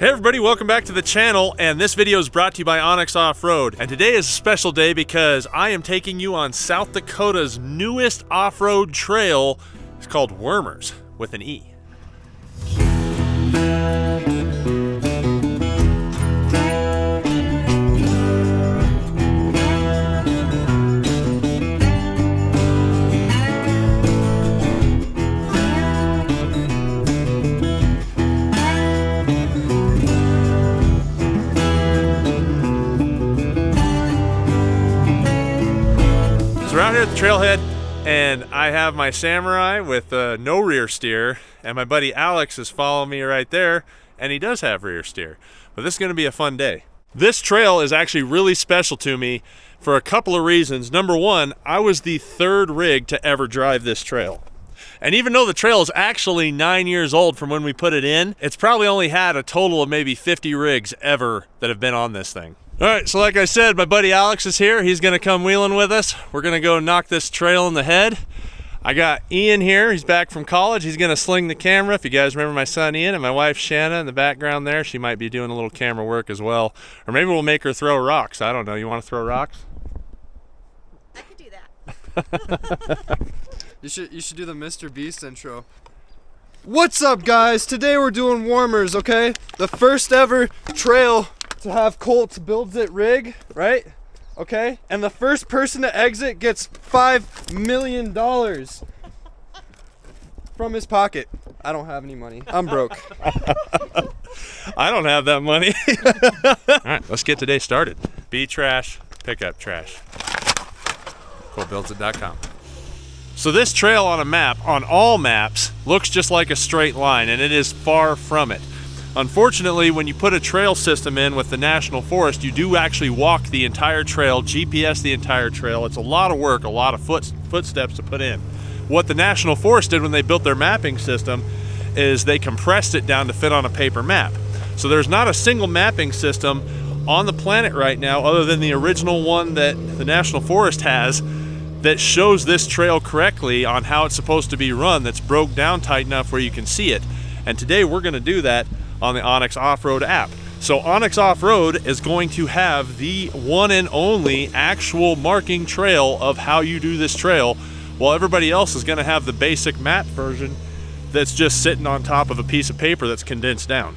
Hey everybody, welcome back to the channel, and this video is brought to you by Onyx Off-road. And today is a special day because I am taking you on South Dakota's newest off-road trail. It's called Wermers, with an E. So we're out here at the trailhead, and I have my Samurai with no rear steer, and my buddy Alex is following me right there, and he does have rear steer. But this is going to be a fun day. This trail is actually really special to me for a couple of reasons. Number one, I was the third rig to ever drive this trail. And even though the trail is actually 9 years old from when we put it in, it's probably only had a total of maybe 50 rigs ever that have been on this thing. All right, so like I said, my buddy Alex is here. He's gonna come wheeling with us. We're gonna go knock this trail in the head. I got Ian here, he's back from college. He's gonna sling the camera. If you guys remember my son Ian, and my wife Shanna in the background there, she might be doing a little camera work as well. Or maybe we'll make her throw rocks. I don't know, you wanna throw rocks? I could do that. You should do the Mr. Beast intro. What's up, guys? Today we're doing Wermers, okay? The first ever trail to have Colt builds it rig, right? Okay? And the first person to exit gets $5 million from his pocket. I don't have any money. I'm broke. I don't have that money. All right, let's get today started. Be trash, pick up trash. ColtBuildsIt.com. So this trail on a map, on all maps, looks just like a straight line, and it is far from it. Unfortunately, when you put a trail system in with the National Forest, you do actually walk the entire trail, GPS the entire trail. It's a lot of work, a lot of footsteps to put in. What the National Forest did when they built their mapping system is they compressed it down to fit on a paper map. So there's not a single mapping system on the planet right now, other than the original one that the National Forest has, that shows this trail correctly on how it's supposed to be run, that's broke down tight enough where you can see it. And today we're going to do that on the Onyx Off-road app. So Onyx Off-road is going to have the one and only actual marking trail of how you do this trail, while everybody else is going to have the basic map version that's just sitting on top of a piece of paper that's condensed down.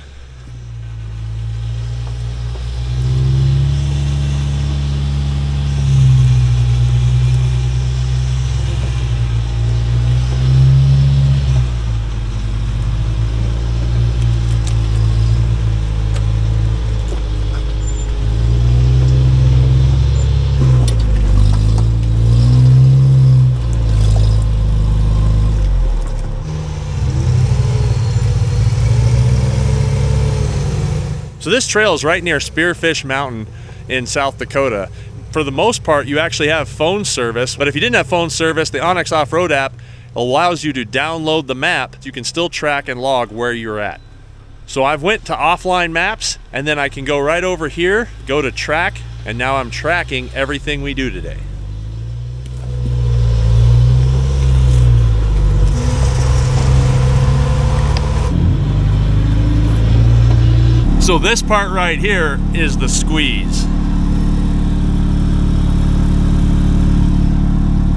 So this trail is right near Spearfish Mountain in South Dakota. For the most part, you actually have phone service, but if you didn't have phone service, the Onyx Off-road app allows you to download the map. You can still track and log where you're at. So I've went to offline maps, and then I can go right over here, go to track, and now I'm tracking everything we do today. So this part right here is the squeeze.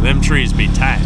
Them trees be tight.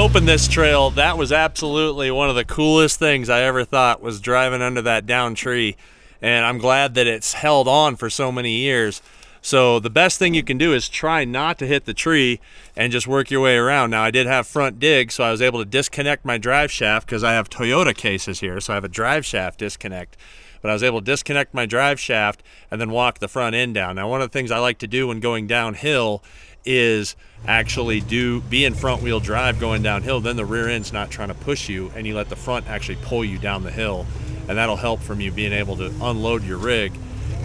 opened this trail, that was absolutely one of the coolest things I ever thought, was driving under that down tree. And I'm glad that it's held on for so many years. So the best thing you can do is try not to hit the tree and just work your way around. Now, I did have front dig, so I was able to disconnect my drive shaft because I have Toyota cases here, so I have a drive shaft disconnect. But I was able to disconnect my drive shaft and then walk the front end down. Now, one of the things I like to do when going downhill is actually be in front wheel drive going downhill. Then the rear end's not trying to push you, and you let the front actually pull you down the hill. And that'll help from you being able to unload your rig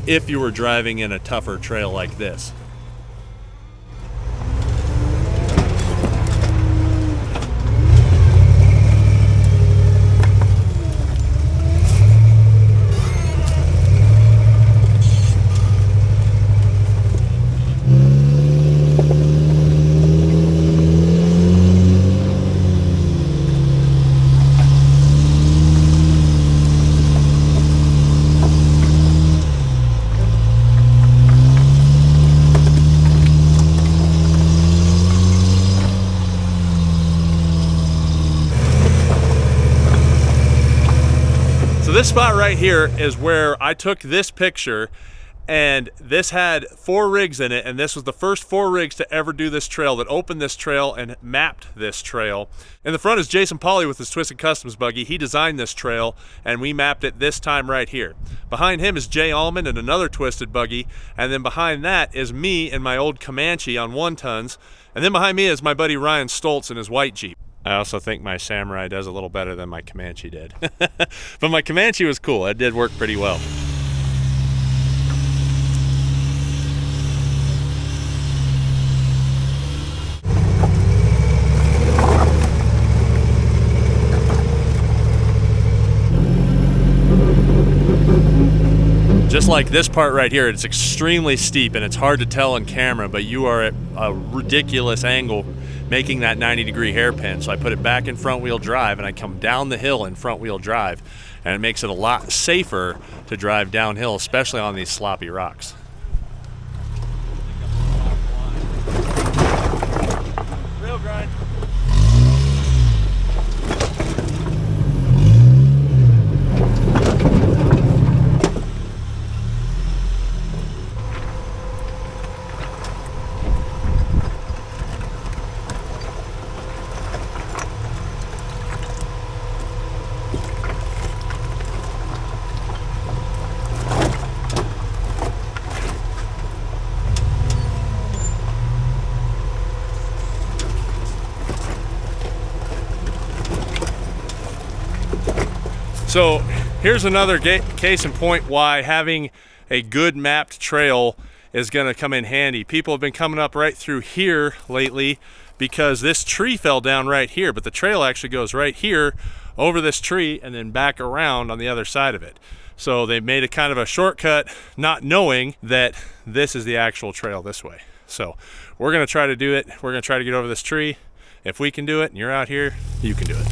if you were driving in a tougher trail like this. This spot right here is where I took this picture, and this had 4 rigs in it, and this was the first 4 rigs to ever do this trail, that opened this trail and mapped this trail. In the front is Jason Pauly with his Twisted Customs buggy. He designed this trail, and we mapped it this time right here. Behind him is Jay Allman and another Twisted buggy, and then behind that is me and my old Comanche on 1-tons, and then behind me is my buddy Ryan Stoltz in his white Jeep. I also think my Samurai does a little better than my Comanche did. But my Comanche was cool. It did work pretty well. Just like this part right here, it's extremely steep and it's hard to tell on camera, but you are at a ridiculous angle making that 90-degree hairpin. So I put it back in front wheel drive and I come down the hill in front wheel drive, and it makes it a lot safer to drive downhill, especially on these sloppy rocks. Real grind. So here's another case in point why having a good mapped trail is going to come in handy. People have been coming up right through here lately because this tree fell down right here, but the trail actually goes right here over this tree and then back around on the other side of it. So they made a kind of a shortcut, not knowing that this is the actual trail this way. So we're going to try to do it. We're going to try to get over this tree. If we can do it and you're out here, you can do it.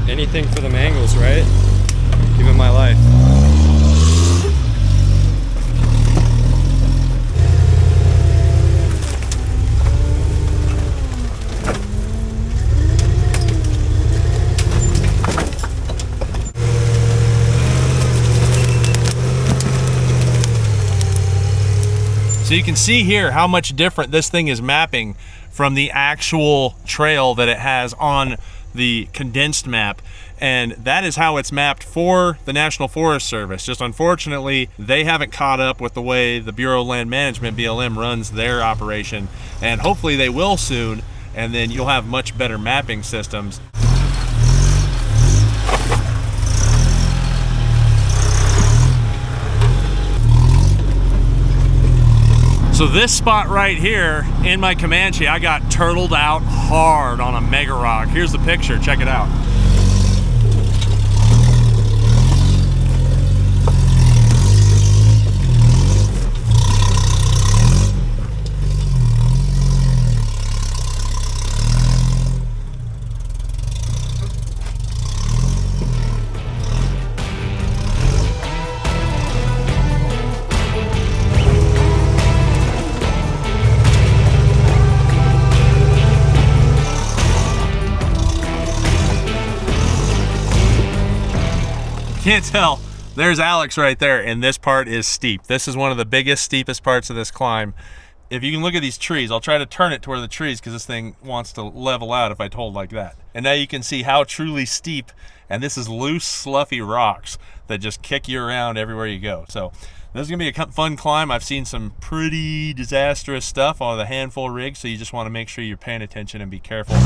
Anything for the mangles, right? Give it my life. So you can see here how much different this thing is mapping from the actual trail that it has on the condensed map, and that is how it's mapped for the National Forest Service. Just unfortunately, they haven't caught up with the way the Bureau of Land Management, BLM, runs their operation, and hopefully they will soon, and then you'll have much better mapping systems. So this spot right here in my Comanche, I got turtled out hard on a mega rock. Here's the picture, check it out. Can't tell, there's Alex right there, and this part is steep. This is one of the biggest, steepest parts of this climb. If you can look at these trees, I'll try to turn it to where the trees, because this thing wants to level out if I hold like that. And now you can see how truly steep, and this is loose, sluffy rocks that just kick you around everywhere you go. So this is gonna be a fun climb. I've seen some pretty disastrous stuff on the handful rigs, so you just wanna make sure you're paying attention and be careful.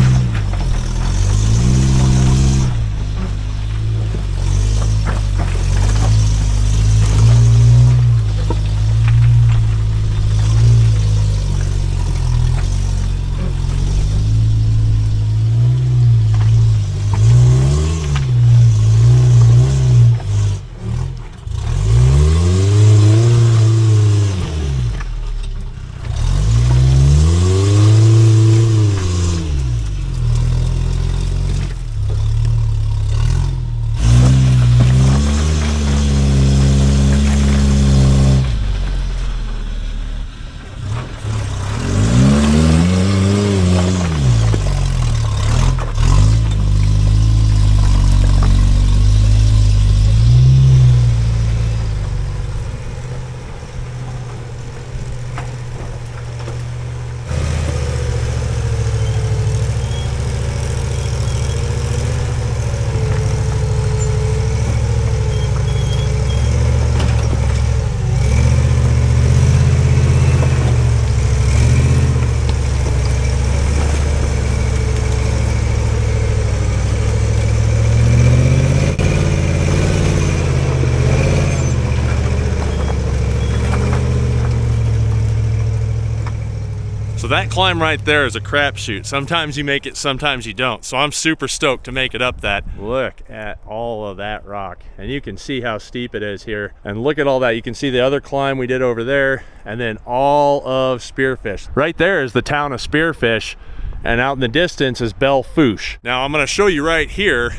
So that climb right there is a crapshoot. Sometimes you make it, sometimes you don't. So I'm super stoked to make it up that. Look at all of that rock. And you can see how steep it is here. And look at all that. You can see the other climb we did over there, and then all of Spearfish. Right there is the town of Spearfish, and out in the distance is Belle Fourche. Now I'm gonna show you right here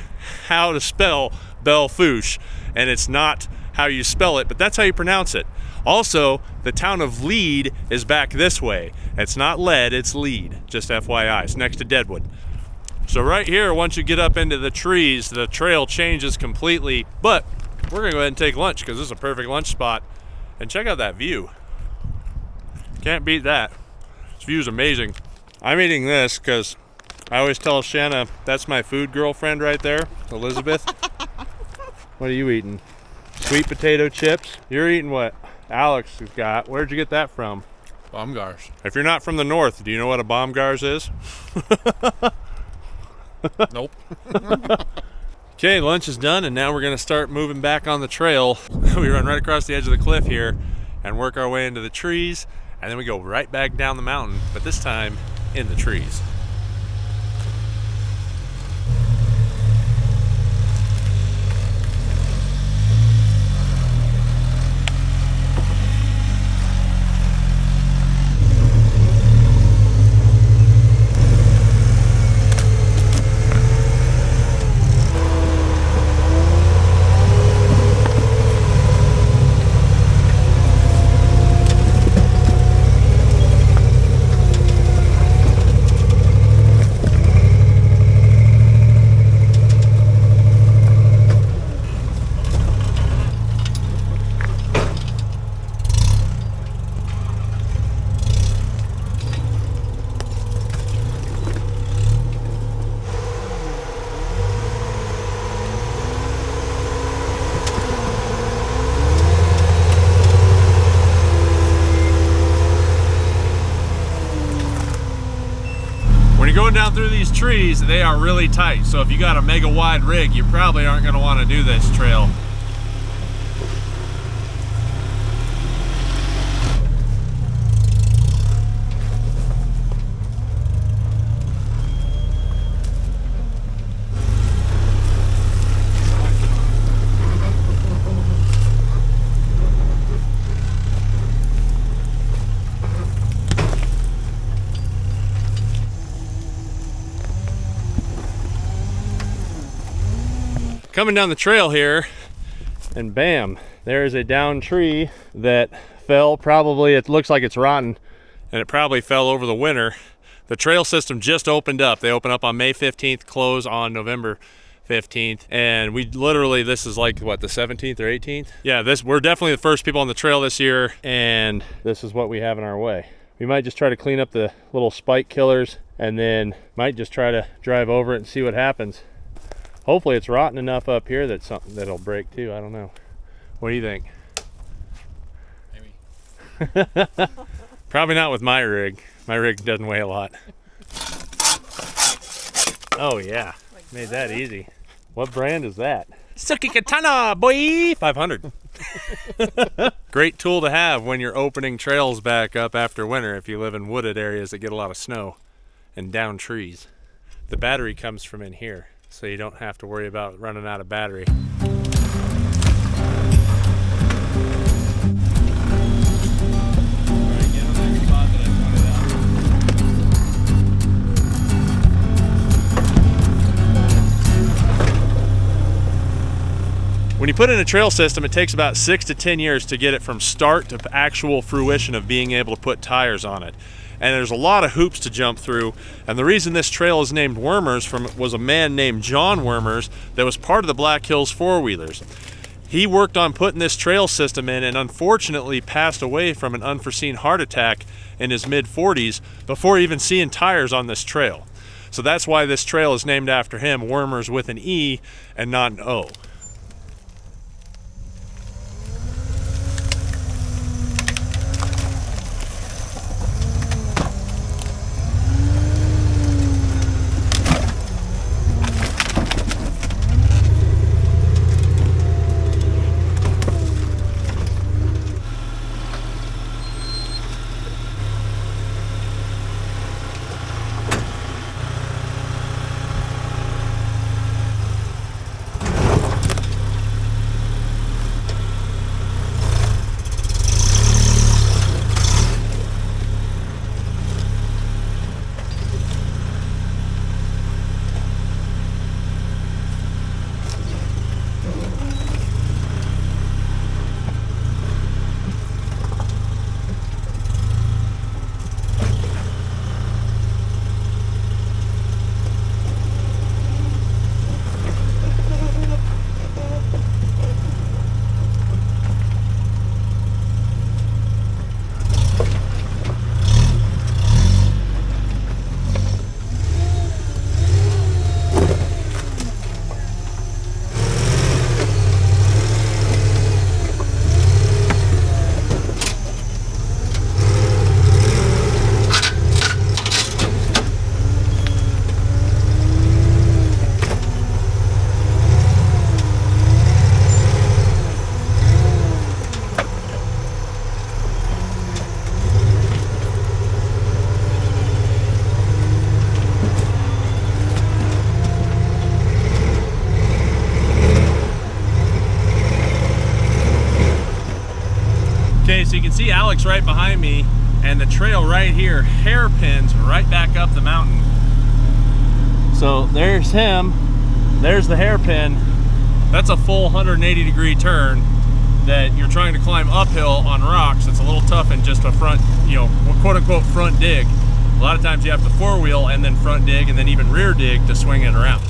how to spell Belle Fourche. And it's not how you spell it, but that's how you pronounce it. Also, the town of Lead is back this way. It's not lead, it's lead, just FYI. It's next to Deadwood. So right here, once you get up into the trees, the trail changes completely, but we're gonna go ahead and take lunch because this is a perfect lunch spot. And check out that view. Can't beat that. This view is amazing. I'm eating this because I always tell Shanna, that's my food girlfriend right there, Elizabeth. What are you eating? Sweet potato chips? You're eating what Alex has got. Where'd you get that from? Baumgars. If you're not from the north, do you know what a Baumgars is? Nope. Okay, lunch is done, and now we're gonna start moving back on the trail. We run right across the edge of the cliff here and work our way into the trees, and then we go right back down the mountain, but this time in the trees. Going down through these trees, they are really tight, so if you got a mega wide rig, you probably aren't going to want to do this trail. Coming down the trail here, and bam, there is a downed tree that fell. Probably, it looks like it's rotten, and it probably fell over the winter. The trail system just opened up. They open up on May 15th, close on November 15th, and we literally, this is like what, the 17th or 18th? Yeah, we're definitely the first people on the trail this year, and this is what we have in our way. We might just try to clean up the little spike killers, and then might just try to drive over it and see what happens. Hopefully it's rotten enough up here that something that'll break too. I don't know. What do you think? Maybe. Probably not with my rig. My rig doesn't weigh a lot. Oh yeah, made that easy. What brand is that? Suki Katana, boy! 500. Great tool to have when you're opening trails back up after winter if you live in wooded areas that get a lot of snow and down trees. The battery comes from in here, so you don't have to worry about running out of battery. When you put in a trail system, it takes about 6 to 10 years to get it from start to actual fruition of being able to put tires on it. And there's a lot of hoops to jump through. And the reason this trail is named Wermers was a man named John Wermers that was part of the Black Hills four-wheelers. He worked on putting this trail system in and unfortunately passed away from an unforeseen heart attack in his mid-40s before even seeing tires on this trail. So that's why this trail is named after him, Wermers with an E and not an O. So you can see Alex right behind me, and the trail right here hairpins right back up the mountain. So there's him, there's the hairpin. That's a full 180-degree turn that you're trying to climb uphill on rocks. It's a little tough in just a front, quote-unquote front dig. A lot of times you have to four-wheel and then front dig and then even rear dig to swing it around.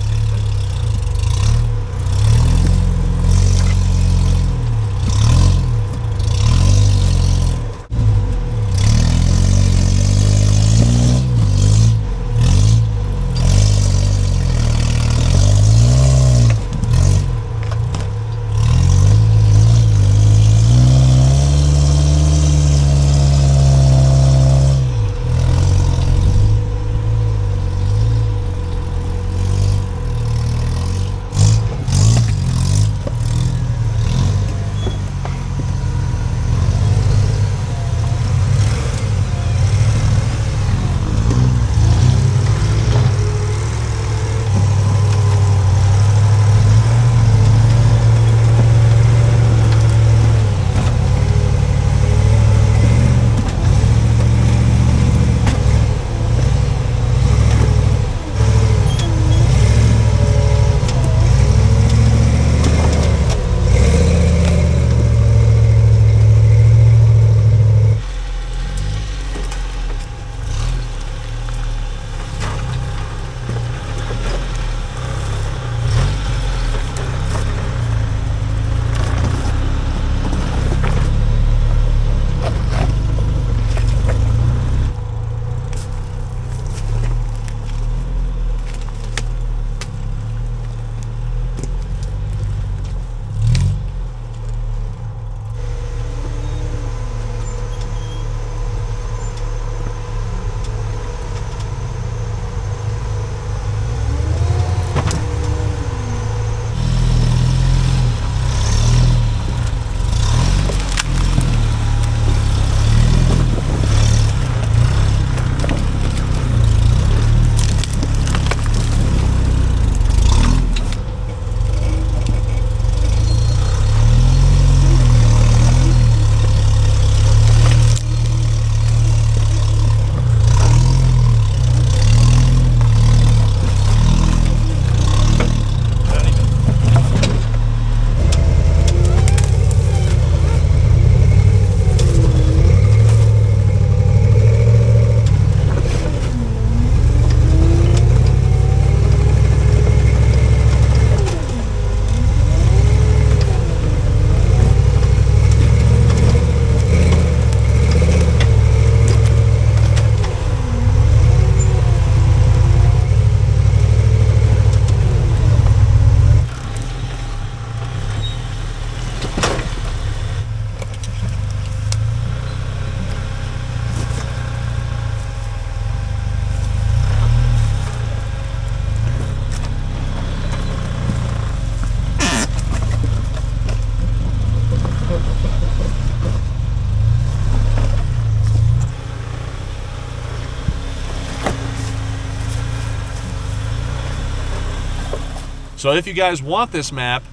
So if you guys want this map,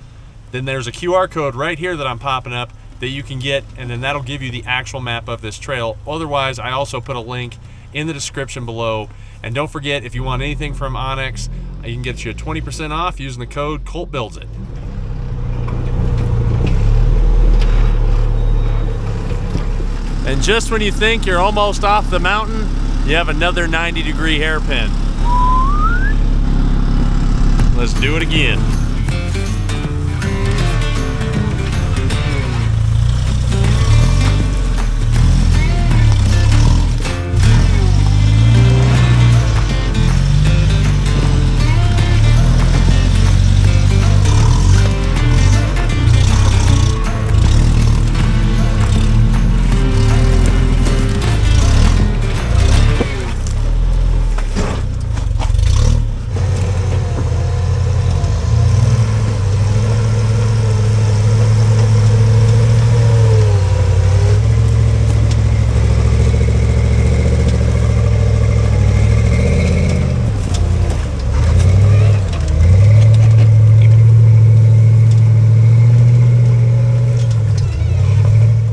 then there's a QR code right here that I'm popping up that you can get, and then that'll give you the actual map of this trail. Otherwise, I also put a link in the description below. And don't forget, if you want anything from Onyx, you can get you 20% off using the code Colt Builds It. And just when you think you're almost off the mountain, you have another 90-degree hairpin. Let's do it again.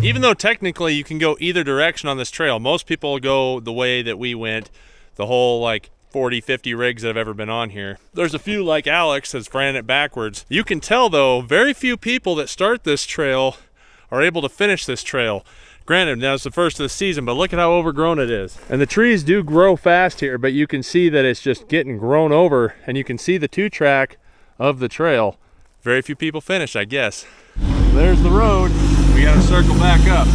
Even though technically you can go either direction on this trail, most people go the way that we went, the whole like 40, 50 rigs that have ever been on here. There's a few like Alex that's ran it backwards. You can tell though, very few people that start this trail are able to finish this trail. Granted, now it's the first of the season, but look at how overgrown it is. And the trees do grow fast here, but you can see that it's just getting grown over, and you can see the 2-track of the trail. Very few people finish, I guess. There's the road. We gotta circle back up.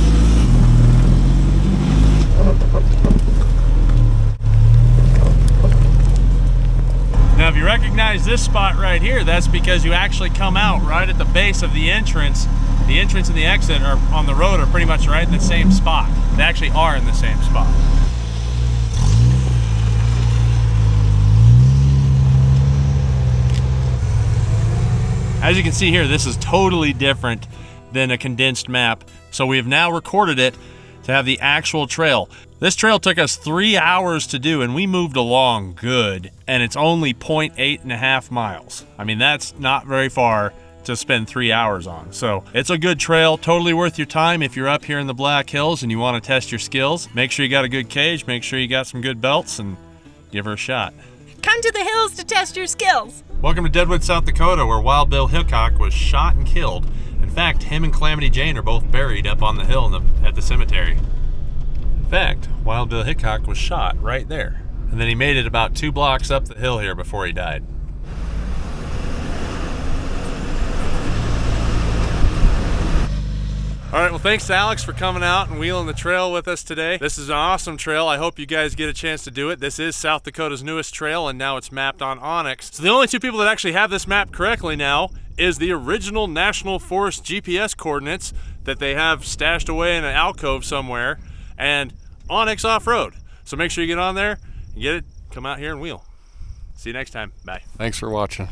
Now if you recognize this spot right here, that's because you actually come out right at the base of the entrance. The entrance and the exit are on the road are pretty much right in the same spot. They actually are in the same spot. As you can see here, this is totally different than a condensed map. So we have now recorded it to have the actual trail. This trail took us 3 hours to do, and we moved along good, and it's only 0.8 miles. I mean, that's not very far to spend 3 hours on. So it's a good trail, totally worth your time if you're up here in the Black Hills and you want to test your skills. Make sure you got a good cage, make sure you got some good belts, and give her a shot. Come to the hills to test your skills. Welcome to Deadwood, South Dakota, where Wild Bill Hickok was shot and killed. In fact, him and Calamity Jane are both buried up on the hill at the cemetery. In fact, Wild Bill Hickok was shot right there. And then he made it about 2 blocks up the hill here before he died. All right, well, thanks to Alex for coming out and wheeling the trail with us today. This is an awesome trail. I hope you guys get a chance to do it. This is South Dakota's newest trail, and now it's mapped on Onyx. So the only 2 people that actually have this map correctly now is the original National Forest GPS coordinates that they have stashed away in an alcove somewhere, and Onyx Off-road. So make sure you get on there and get it, come out here and wheel. See you next time. Bye. Thanks for watching.